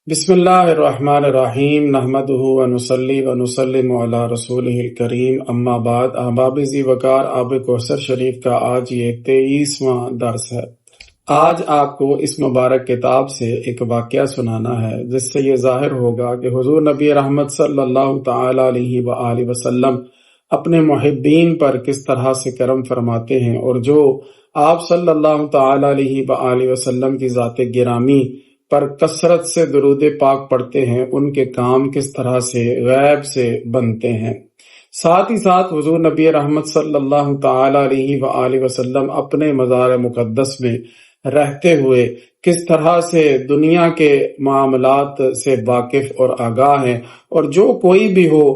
بسم اللہ الرحمن الرحیم نحمدہ ونصلی ونسلم علی رسولہ الکریم اما بعد احباب ذی وقار آب کوثر شریف کا آج یہ 23واں درس ہے۔ آج آپ کو اس مبارک کتاب سے ایک واقعہ سنانا ہے جس سے یہ ظاہر ہوگا کہ حضور نبی رحمت صلی اللہ تعالی علیہ وآلہ وسلم اپنے محبین پر کس طرح سے کرم فرماتے ہیں، اور جو آپ صلی اللہ تعالی علیہ وآلہ وسلم کی ذات گرامی پر کثرت سے درود پاک پڑھتے ہیں، ان کے کام کس طرح سے غیب سے بنتے ہیں۔ ساتھ ہی ساتھ حضور نبی رحمت صلی اللہ تعالی علیہ وآلہ وسلم اپنے مزار مقدس میں رہتے ہوئے کس طرح سے دنیا کے معاملات سے واقف اور آگاہ ہیں، اور جو کوئی بھی ہو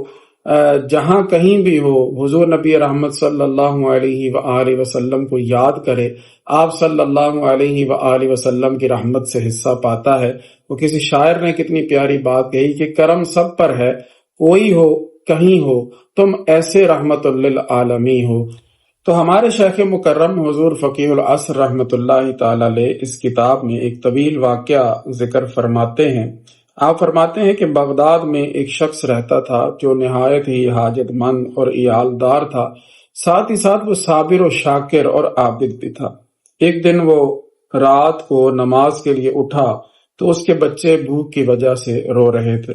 جہاں کہیں بھی ہو حضور نبی رحمت صلی اللہ علیہ وآلہ وسلم کو یاد کرے، آپ صلی اللہ علیہ وآلہ وسلم کی رحمت سے حصہ پاتا ہے۔ وہ کسی شاعر نے کتنی پیاری بات کہی کہ کرم سب پر ہے، کوئی ہو کہیں ہو تم ایسے رحمت للعالمین ہو۔ تو ہمارے شیخ مکرم حضور فقیہ العصر رحمت اللہ تعالی علیہ اس کتاب میں ایک طویل واقعہ ذکر فرماتے ہیں۔ آپ فرماتے ہیں کہ بغداد میں ایک شخص رہتا تھا جو نہایت ہی حاجت مند اور عیالدار تھا، ساتھ ہی ساتھ وہ صابر و شاکر اور عابد بھی تھا۔ ایک دن وہ رات کو نماز کے لیے اٹھا تو اس کے بچے بھوک کی وجہ سے رو رہے تھے۔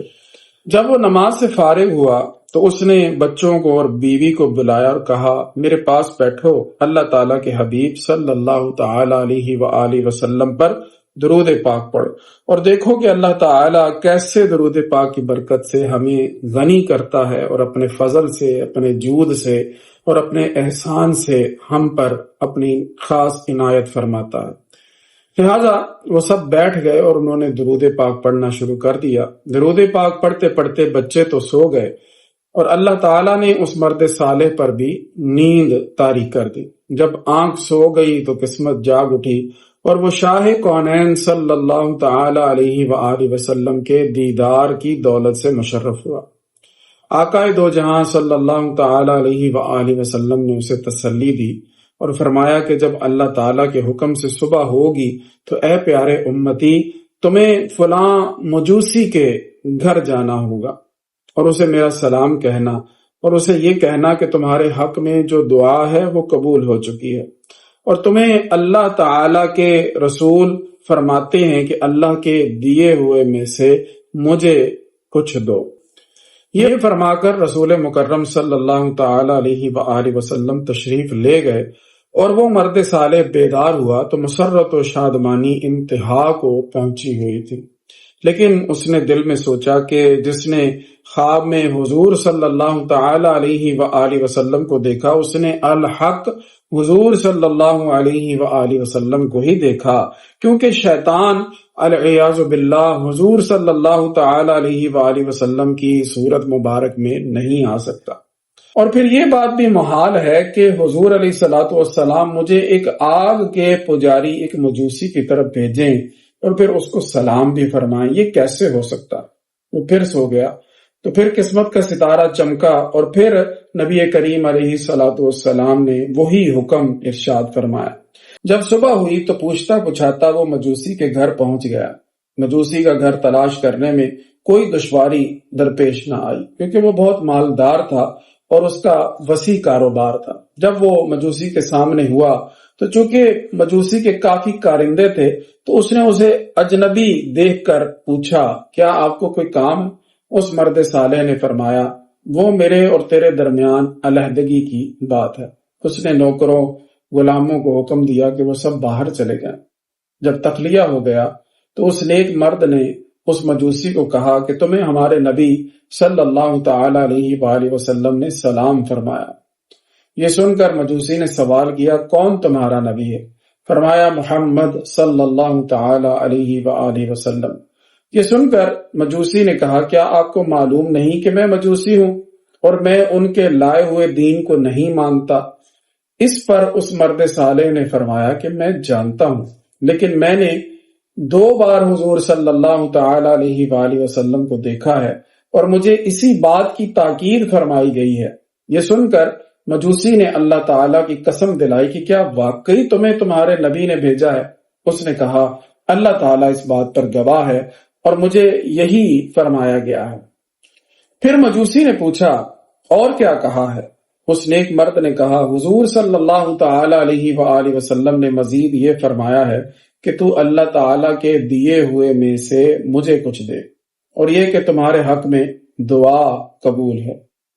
جب وہ نماز سے فارغ ہوا تو اس نے بچوں کو اور بیوی کو بلایا اور کہا، میرے پاس بیٹھو، اللہ تعالیٰ کے حبیب صلی اللہ تعالی علیہ وآلہ وسلم پر درود پاک پڑھ، اور دیکھو کہ اللہ تعالیٰ کیسے درود پاک کی برکت سے ہمیں غنی کرتا ہے، اور اپنے فضل سے، اپنے جود سے اور اپنے احسان سے ہم پر اپنی خاص عنایت فرماتا ہے۔ لہذا وہ سب بیٹھ گئے اور انہوں نے درود پاک پڑھنا شروع کر دیا۔ درود پاک پڑھتے پڑھتے بچے تو سو گئے، اور اللہ تعالیٰ نے اس مرد صالح پر بھی نیند طاری کر دی۔ جب آنکھ سو گئی تو قسمت جاگ اٹھی، اور وہ شاہ کونین صلی اللہ تعالی علیہ وآلہ وسلم کے دیدار کی دولت سے مشرف ہوا۔ آقا دو جہاں صلی اللہ تعالی علیہ وآلہ وسلم نے اسے تسلی دی اور فرمایا کہ جب اللہ تعالیٰ کے حکم سے صبح ہوگی تو اے پیارے امتی، تمہیں فلاں مجوسی کے گھر جانا ہوگا اور اسے میرا سلام کہنا، اور اسے یہ کہنا کہ تمہارے حق میں جو دعا ہے وہ قبول ہو چکی ہے، اور تمہیں اللہ تعالی کے رسول فرماتے ہیں کہ اللہ کے دیے ہوئے میں سے مجھے کچھ دو۔ یہ فرما کر رسول مکرم صلی اللہ تعالی علیہ وآلہ وسلم تشریف لے گئے، اور وہ مرد صالح بیدار ہوا تو مسرت و شادمانی انتہا کو پہنچی ہوئی تھی، لیکن اس نے دل میں سوچا کہ جس نے خواب میں حضور صلی اللہ تعالی علیہ وآلہ وسلم کو دیکھا، اس نے الحق حضور صلی اللہ علیہ وآلہ وسلم کو ہی دیکھا، کیونکہ شیطان العیاذ باللہ حضور صلی اللہ تعالی علیہ وآلہ وسلم کی صورت مبارک میں نہیں آ سکتا۔ اور پھر یہ بات بھی محال ہے کہ حضور علیہ الصلوۃ والسلام مجھے ایک آگ کے پجاری، ایک مجوسی کی طرف بھیجیں اور پھر اس کو سلام بھی فرمائیں، یہ کیسے ہو سکتا؟ وہ پھر سو گیا تو پھر قسمت کا ستارہ چمکا، اور پھر نبی کریم علیہ الصلوۃ والسلام نے وہی حکم ارشاد فرمایا۔ جب صبح ہوئی تو پوچھتا پچھاتا وہ مجوسی کے گھر پہنچ گیا۔ مجوسی کا گھر تلاش کرنے میں کوئی دشواری درپیش نہ آئی، کیونکہ وہ بہت مالدار تھا اور اس کا وسیع کاروبار تھا۔ جب وہ مجوسی کے سامنے ہوا تو چونکہ مجوسی کے کافی کارندے تھے تو اس نے اسے اجنبی دیکھ کر پوچھا، کیا آپ کو کوئی کام ہے؟ اس مرد صالح نے فرمایا، وہ میرے اور تیرے درمیان علیحدگی کی بات ہے۔ اس نے نوکروں غلاموں کو حکم دیا کہ وہ سب باہر چلے گئے۔ جب تخلیہ ہو گیا تو اس نیک مرد نے اس مجوسی کو کہا کہ تمہیں ہمارے نبی صلی اللہ تعالی علیہ وآلہ وسلم نے سلام فرمایا۔ یہ سن کر مجوسی نے سوال کیا، کون تمہارا نبی ہے؟ فرمایا، محمد صلی اللہ تعالی علیہ وآلہ وسلم۔ یہ سن کر مجوسی نے کہا، کیا آپ کو معلوم نہیں کہ میں مجوسی ہوں اور میں ان کے لائے ہوئے دین کو نہیں مانتا؟ اس پر اس مرد صالح نے فرمایا کہ میں جانتا ہوں، لیکن میں نے 2 بار حضور صلی اللہ تعالی علیہ وآلہ وسلم کو دیکھا ہے اور مجھے اسی بات کی تاکید فرمائی گئی ہے۔ یہ سن کر مجوسی نے اللہ تعالیٰ کی قسم دلائی کہ کیا واقعی تمہیں تمہارے نبی نے بھیجا ہے؟ اس نے کہا، اللہ تعالیٰ اس بات پر گواہ ہے اور مجھے یہی فرمایا گیا ہے۔ پھر مجوسی نے پوچھا اور کیا کہا ہے؟ اس نیک مرد نے کہا حضور صلی اللہ تعالی علیہ وآلہ وسلم نے مزید یہ فرمایا ہے کہ تو اللہ تعالی کے دیے ہوئے میں سے مجھے کچھ دے، اور یہ کہ تمہارے حق میں دعا قبول ہے۔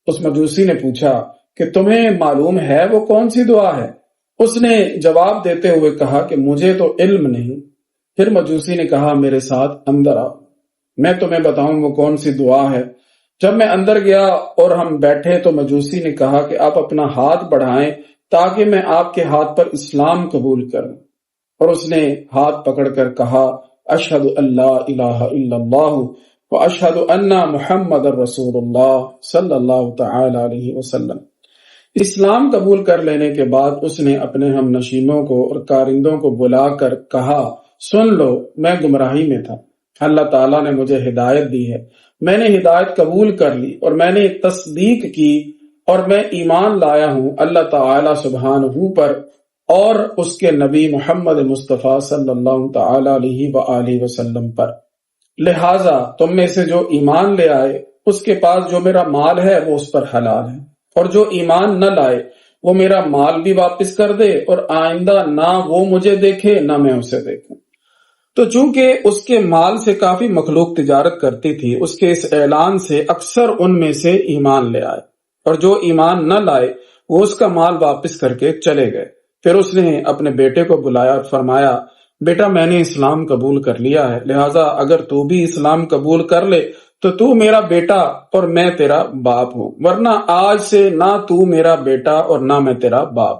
اس مجوسی نے پوچھا کہ تمہیں معلوم ہے وہ کون سی دعا ہے؟ اس نے جواب دیتے ہوئے کہا کہ مجھے تو علم نہیں۔ پھر مجوسی نے کہا میرے ساتھ اندر آؤ، میں تمہیں بتاؤں وہ کون سی دعا ہے۔ جب میں اندر گیا اور ہم بیٹھے تو مجوسی نے کہا کہ آپ اپنا ہاتھ بڑھائیں تاکہ میں آپ کے ہاتھ پر اسلام قبول کروں، اور اس نے ہاتھ پکڑ کر کہا اشہد اللہ الہ الا اللہ واشہد ان محمد رسول اللہ صلی اللہ تعالی علیہ وسلم۔ اسلام قبول کر لینے کے بعد اس نے اپنے ہم نشینوں کو اور کارندوں کو بلا کر کہا سن لو، میں گمراہی میں تھا، اللہ تعالیٰ نے مجھے ہدایت دی ہے، میں نے ہدایت قبول کر لی اور میں نے تصدیق کی اور میں ایمان لایا ہوں اللہ تعالی سبحانہ پر اور اس کے نبی محمد مصطفیٰ صلی اللہ تعالی علیہ وآلہ وسلم پر، لہٰذا تم میں سے جو ایمان لے آئے اس کے پاس جو میرا مال ہے وہ اس پر حلال ہے، اور جو ایمان نہ لائے وہ میرا مال بھی واپس کر دے اور آئندہ نہ وہ مجھے دیکھے نہ میں اسے دیکھوں۔ تو چونکہ اس کے مال سے کافی مخلوق تجارت کرتی تھی، اس کے اس اعلان سے اکثر ان میں سے ایمان لے آئے، اور جو ایمان نہ لائے وہ اس کا مال واپس کر کے چلے گئے۔ پھر اس نے اپنے بیٹے کو بلایا اور فرمایا بیٹا میں نے اسلام قبول کر لیا ہے، لہٰذا اگر تو بھی اسلام قبول کر لے تو میرا بیٹا اور میں تیرا باپ ہوں، ورنہ آج سے نہ تو میرا بیٹا اور نہ میں تیرا باپ۔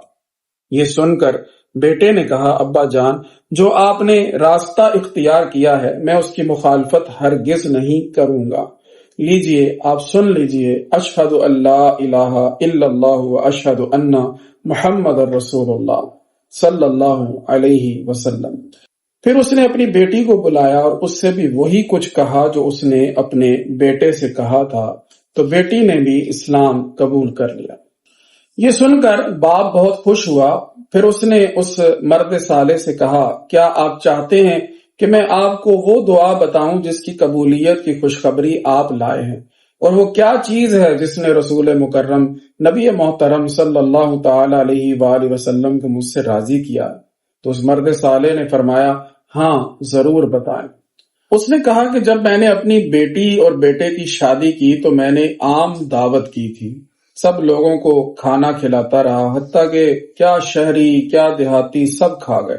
یہ سن کر بیٹے نے کہا ابا جان، جو آپ نے راستہ اختیار کیا ہے میں اس کی مخالفت ہرگز نہیں کروں گا، لیجئے آپ سن لیجئے اشہد اللہ الہ الا اللہ و اشہد ان محمد رسول اللہ صلی اللہ علیہ وسلم۔ پھر اس نے اپنی بیٹی کو بلایا اور اس سے بھی وہی کچھ کہا جو اس نے اپنے بیٹے سے کہا تھا، تو بیٹی نے بھی اسلام قبول کر لیا۔ یہ سن کر باپ بہت خوش ہوا۔ پھر اس نے اس مرد صالح سے کہا کیا آپ چاہتے ہیں کہ میں آپ کو وہ دعا بتاؤں جس کی قبولیت کی خوشخبری آپ لائے ہیں، اور وہ کیا چیز ہے جس نے رسول مکرم نبی محترم صلی اللہ تعالی علیہ وآلہ وسلم کو مجھ سے راضی کیا؟ تو اس مرد صالح نے فرمایا ہاں ضرور بتائیں۔ اس نے کہا کہ جب میں نے اپنی بیٹی اور بیٹے کی شادی کی تو میں نے عام دعوت کی تھی، سب لوگوں کو کھانا کھلاتا رہا، حتیٰ کہ کیا شہری کیا دیہاتی سب کھا گئے۔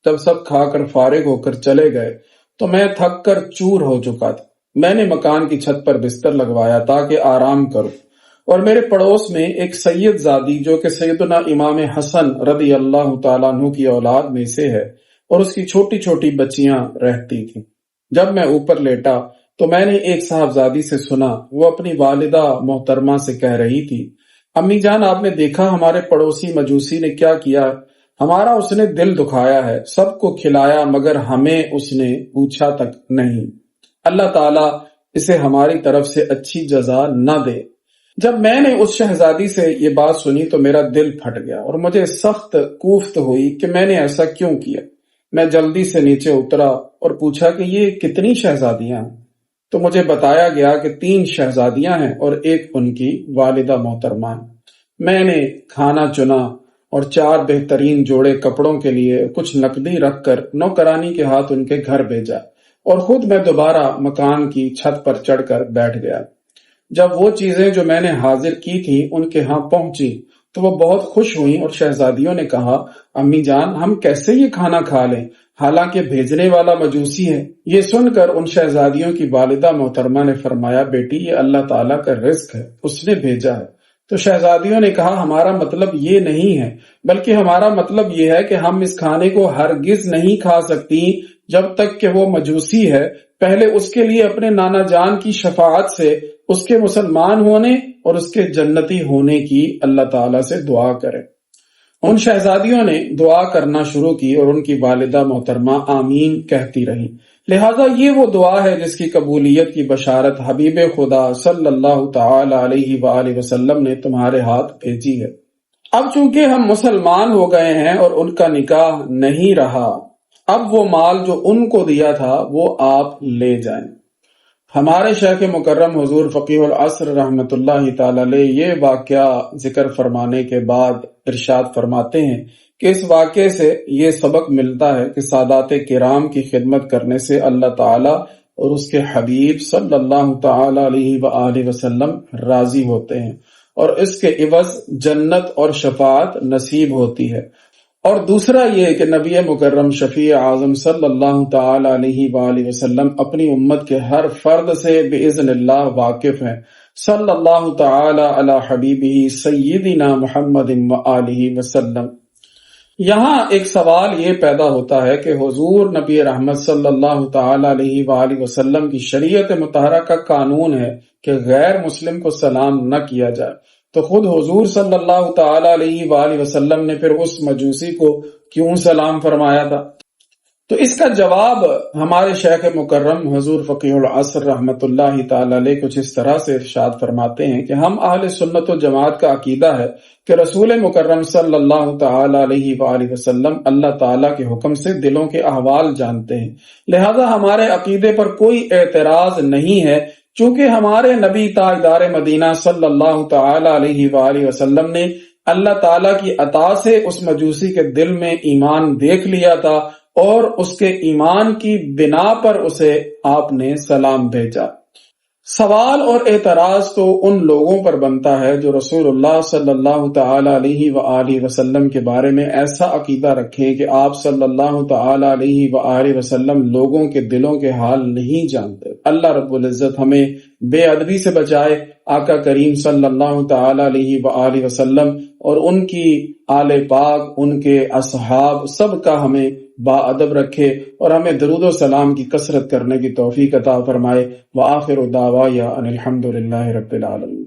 جب سب کھا کر فارغ ہو کر چلے گئے تو میں تھک کر چور ہو چکا تھا۔ میں نے مکان کی چھت پر بستر لگوایا تاکہ آرام کروں، اور میرے پڑوس میں ایک سید زادی جو کہ سیدنا امام حسن رضی اللہ تعالیٰ عنہ کی اولاد میں سے ہے، اور اس کی چھوٹی چھوٹی بچیاں رہتی تھیں۔ جب میں اوپر لیٹا تو میں نے ایک صاحبزادی سے سنا، وہ اپنی والدہ محترمہ سے کہہ رہی تھی امی جان آپ نے دیکھا ہمارے پڑوسی مجوسی نے کیا کیا؟ ہمارا اس نے دل دکھایا ہے، سب کو کھلایا مگر ہمیں اس نے پوچھا تک نہیں۔ اللہ تعالیٰ اسے ہماری طرف سے اچھی جزا نہ دے۔ جب میں نے اس شہزادی سے یہ بات سنی تو میرا دل پھٹ گیا اور مجھے سخت کوفت ہوئی کہ میں نے ایسا کیوں کیا۔ میں جلدی سے نیچے اترا اور پوچھا کہ یہ کتنی شہزادیاں ہیں؟ تو مجھے بتایا گیا کہ 3 شہزادیاں ہیں اور ایک ان کی والدہ محترمہ ہے۔ میں نے کھانا چنا اور 4 بہترین جوڑے کپڑوں کے لیے کچھ نقدی رکھ کر نوکرانی کے ہاتھ ان کے گھر بھیجا، اور خود میں دوبارہ مکان کی چھت پر چڑھ کر بیٹھ گیا۔ جب وہ چیزیں جو میں نے حاضر کی تھی ان کے ہاں پہنچی تو وہ بہت خوش ہوئیں، اور شہزادیوں نے کہا امی جان ہم کیسے یہ کھانا کھا لیں، حالانکہ بھیجنے والا مجوسی ہے۔ یہ سن کر ان شہزادیوں کی والدہ محترمہ نے فرمایا بیٹی یہ اللہ تعالیٰ کا رزق ہے، اس نے بھیجا ہے۔ تو شہزادیوں نے کہا ہمارا مطلب یہ نہیں ہے، بلکہ ہمارا مطلب یہ ہے کہ ہم اس کھانے کو ہرگز نہیں کھا سکتی جب تک کہ وہ مجوسی ہے، پہلے اس کے لیے اپنے نانا جان کی شفاعت سے اس کے مسلمان ہونے اور اس کے جنتی ہونے کی اللہ تعالیٰ سے دعا کرے۔ ان شہزادیوں نے دعا کرنا شروع کی اور ان کی والدہ محترمہ آمین کہتی رہی۔ لہٰذا یہ وہ دعا ہے جس کی قبولیت کی بشارت حبیب خدا صلی اللہ تعالی علیہ وآلہ وسلم نے تمہارے ہاتھ بھیجی ہے۔ اب چونکہ ہم مسلمان ہو گئے ہیں اور ان کا نکاح نہیں رہا، اب وہ مال جو ان کو دیا تھا وہ آپ لے جائیں۔ ہمارے شیخ مکرم حضور فقیہ العصر رحمۃ اللہ تعالی علیہ یہ واقعہ ذکر فرمانے کے بعد ارشاد فرماتے ہیں کہ اس واقعے سے یہ سبق ملتا ہے کہ سادات کرام کی خدمت کرنے سے اللہ تعالی اور اس کے حبیب صلی اللہ تعالی علیہ وآلہ وسلم راضی ہوتے ہیں، اور اس کے عوض جنت اور شفاعت نصیب ہوتی ہے۔ اور دوسرا یہ کہ نبی مکرم شفیع اعظم صلی اللہ تعالی علیہ وآلہ وسلم اپنی امت کے ہر فرد سے باذن اللہ واقف ہیں، صلی اللہ تعالی علی حبیبہ سیدنا محمد وآلہ وسلم۔ یہاں ایک سوال یہ پیدا ہوتا ہے کہ حضور نبی رحمت صلی اللہ تعالی علیہ وآلہ وسلم کی شریعت مطہرہ کا قانون ہے کہ غیر مسلم کو سلام نہ کیا جائے، تو خود حضور صلی اللہ تعالی علیہ وآلہ وسلم نے پھر اس مجوسی کو کیوں سلام فرمایا تھا؟ تو اس کا جواب ہمارے شیخ مکرم حضور فقیہ العصر رحمۃ اللہ تعالی علیہ کچھ اس طرح سے ارشاد فرماتے ہیں کہ ہم اہل سنت و جماعت کا عقیدہ ہے کہ رسول مکرم صلی اللہ تعالی علیہ وآلہ وسلم اللہ تعالیٰ کے حکم سے دلوں کے احوال جانتے ہیں، لہذا ہمارے عقیدے پر کوئی اعتراض نہیں ہے، چونکہ ہمارے نبی تاجدار مدینہ صلی اللہ تعالی علیہ وآلہ وسلم نے اللہ تعالیٰ کی عطا سے اس مجوسی کے دل میں ایمان دیکھ لیا تھا، اور اس کے ایمان کی بنا پر اسے آپ نے سلام بھیجا۔ سوال اور اعتراض تو ان لوگوں پر بنتا ہے جو رسول اللہ صلی اللہ تعالی علیہ وآلہ وسلم کے بارے میں ایسا عقیدہ رکھیں کہ آپ صلی اللہ تعالی علیہ وآلہ وسلم لوگوں کے دلوں کے حال نہیں جانتے۔ اللہ رب العزت ہمیں بے ادبی سے بچائے، آقا کریم صلی اللہ تعالی علیہ وآلہ وسلم اور ان کی آل پاک، ان کے اصحاب سب کا ہمیں با ادب رکھے، اور ہمیں درود و سلام کی کثرت کرنے کی توفیق عطا فرمائے۔ وآخر دعوایا ان الحمد للہ رب العالمین۔